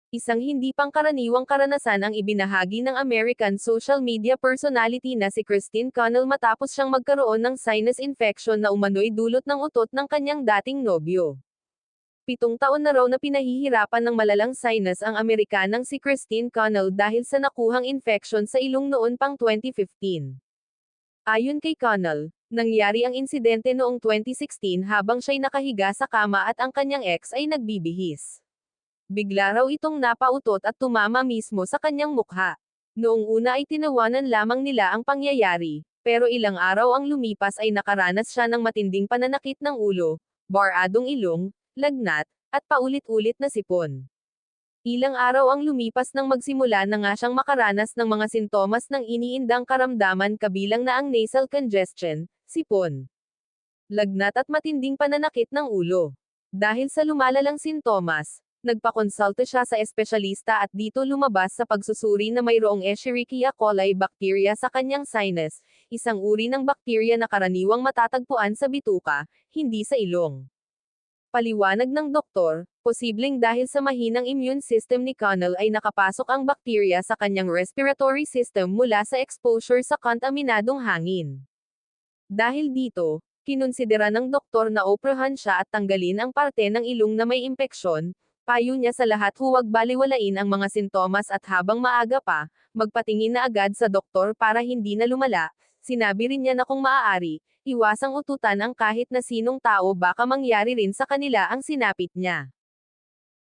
Isang hindi pangkaraniwang karanasan ang ibinahagi ng American social media personality na si Christine Connell matapos siyang magkaroon ng sinus infection na umano'y dulot ng utot ng kanyang dating nobyo. 7 taon na raw na pinahihirapan ng malalang sinus ang Amerikanang si Christine Connell dahil sa nakuhang infection sa ilong noon pang 2015. Ayon kay Connell, nangyari ang insidente noong 2016 habang siya'y nakahiga sa kama at ang kanyang ex ay nagbibihis. Bigla raw itong napautot at tumama mismo sa kanyang mukha. Noong una ay tinawanan lamang nila ang pangyayari, pero ilang araw ang lumipas ay nakaranas siya ng matinding pananakit ng ulo, baradong ilong, lagnat, at paulit-ulit na sipon. Ilang araw ang lumipas nang magsimula na nga siyang makaranas ng mga sintomas ng iniindang karamdaman kabilang na ang nasal congestion, sipon, lagnat at matinding pananakit ng ulo. Dahil sa lumalalang sintomas, nagpakonsulta siya sa espesyalista at dito lumabas sa pagsusuri na mayroong Escherichia coli bacteria sa kanyang sinus, isang uri ng bakterya na karaniwang matatagpuan sa bituka, hindi sa ilong. Paliwanag ng doktor, posibleng dahil sa mahinang immune system ni Connell ay nakapasok ang bakterya sa kanyang respiratory system mula sa exposure sa kontaminadong hangin. Dahil dito, kinonsidera ng doktor na operahan siya at tanggalin ang parte ng ilong na may impeksyon. Payo niya sa lahat huwag baliwalain ang mga sintomas at habang maaga pa, magpatingin na agad sa doktor para hindi na lumala. Sinabi rin niya na kung maaari, iwasang ututan ang kahit na sinong tao baka mangyari rin sa kanila ang sinapit niya.